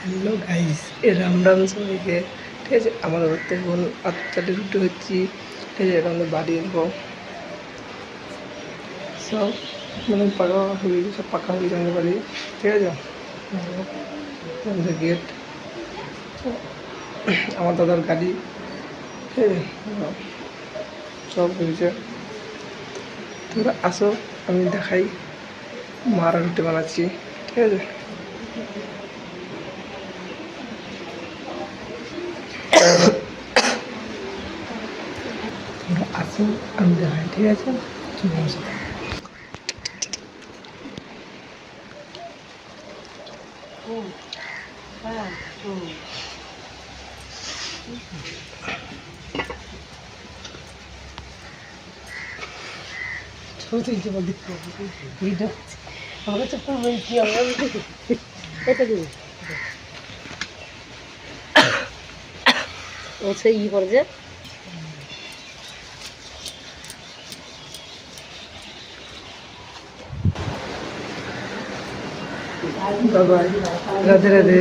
Hello guys, Ram Ram সবাইকে। ঠিক আছে, আমাদের বাড়িতে এখন 8টাতে রুটি হচ্ছি। ঠিক আছে, এটা আমাদের বাড়ি এরকম সব মানে পাকা হয়ে গেছে, সব পাকা হয়ে গেছে আমাদের বাড়ি। ঠিক আছে, আমাদের গেট, আমার দাদার গাড়ি। ঠিক আছে, সব হয়েছে। তোমরা আসো, আমি দেখাই মারা রুটি বানাচ্ছি। ঠিক আছে, তোমরা আসো, আমি দেখাই। ঠিক আছে, চলে আসো। ই করে যে বাই বাই, রাধে রাধে।